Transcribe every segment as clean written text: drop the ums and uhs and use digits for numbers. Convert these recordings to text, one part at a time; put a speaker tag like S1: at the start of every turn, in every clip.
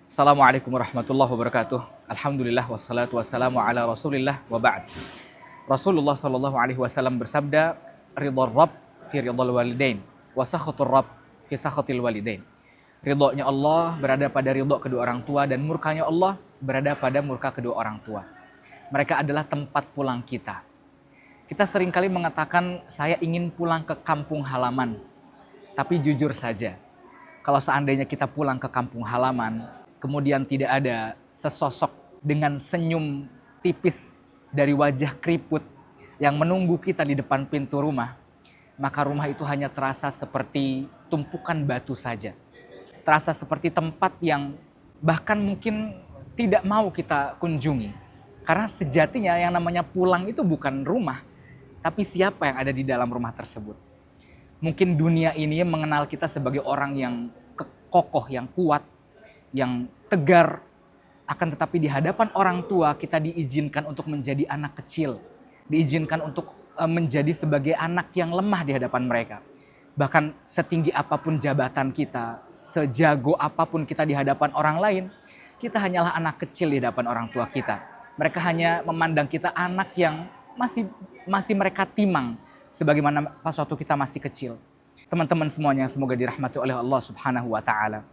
S1: Assalamualaikum warahmatullahi wabarakatuh. Alhamdulillah wassalatu wassalamu ala Rasulillah wa ba'd. Rasulullah sallallahu alaihi wasallam bersabda, "Ridha Rabb fi ridhal walidain, wa sakhatur Rabb fi sakhatil walidain." Ridhonya Allah berada pada ridho kedua orang tua dan murkanya Allah berada pada murka kedua orang tua. Mereka adalah tempat pulang kita. Kita seringkali mengatakan, "Saya ingin pulang ke kampung halaman." Tapi jujur saja, kalau seandainya kita pulang ke kampung halaman, kemudian tidak ada sesosok dengan senyum tipis dari wajah keriput yang menunggu kita di depan pintu rumah, maka rumah itu hanya terasa seperti tumpukan batu saja. Terasa seperti tempat yang bahkan mungkin tidak mau kita kunjungi. Karena sejatinya yang namanya pulang itu bukan rumah, tapi siapa yang ada di dalam rumah tersebut. Mungkin dunia ini mengenal kita sebagai orang yang kokoh, yang kuat, yang tegar, akan tetapi di hadapan orang tua kita diizinkan untuk menjadi anak kecil, diizinkan untuk menjadi sebagai anak yang lemah di hadapan mereka. Bahkan setinggi apapun jabatan kita, sejago apapun kita di hadapan orang lain, kita hanyalah anak kecil di hadapan orang tua kita. Mereka hanya memandang kita anak yang masih mereka timang sebagaimana pas waktu kita masih kecil. Teman-teman semuanya, semoga dirahmati oleh Allah Subhanahu wa taala.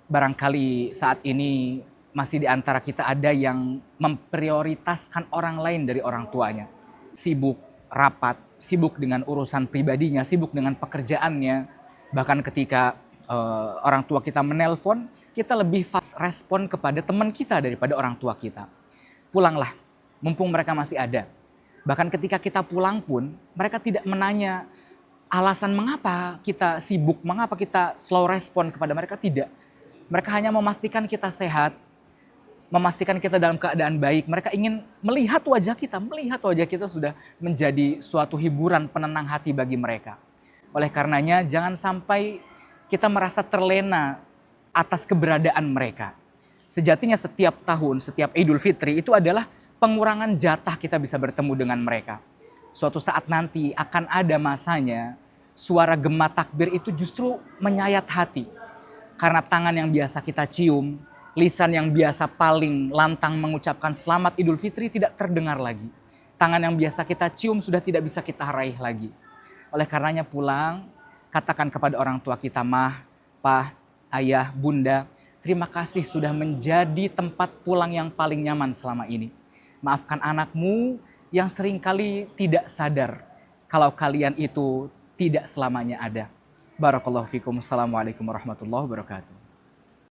S1: Barangkali saat ini masih di antara kita ada yang memprioritaskan orang lain dari orang tuanya. Sibuk rapat, sibuk dengan urusan pribadinya, sibuk dengan pekerjaannya. Bahkan ketika orang tua kita menelpon, kita lebih fast respon kepada teman kita daripada orang tua kita. Pulanglah, mumpung mereka masih ada. Bahkan ketika kita pulang pun, mereka tidak menanya alasan mengapa kita sibuk, mengapa kita slow respon kepada mereka, tidak. Mereka hanya memastikan kita sehat, memastikan kita dalam keadaan baik. Mereka ingin melihat wajah kita sudah menjadi suatu hiburan penenang hati bagi mereka. Oleh karenanya jangan sampai kita merasa terlena atas keberadaan mereka. Sejatinya setiap tahun, setiap Idul Fitri itu adalah pengurangan jatah kita bisa bertemu dengan mereka. Suatu saat nanti akan ada masanya suara gema takbir itu justru menyayat hati. Karena tangan yang biasa kita cium, lisan yang biasa paling lantang mengucapkan selamat Idul Fitri tidak terdengar lagi. Tangan yang biasa kita cium sudah tidak bisa kita raih lagi. Oleh karenanya pulang, katakan kepada orang tua kita, "Mah, Pah, Ayah, Bunda, terima kasih sudah menjadi tempat pulang yang paling nyaman selama ini. Maafkan anakmu yang seringkali tidak sadar kalau kalian itu tidak selamanya ada." Barakallahu fikum. Assalamualaikum warahmatullahi wabarakatuh.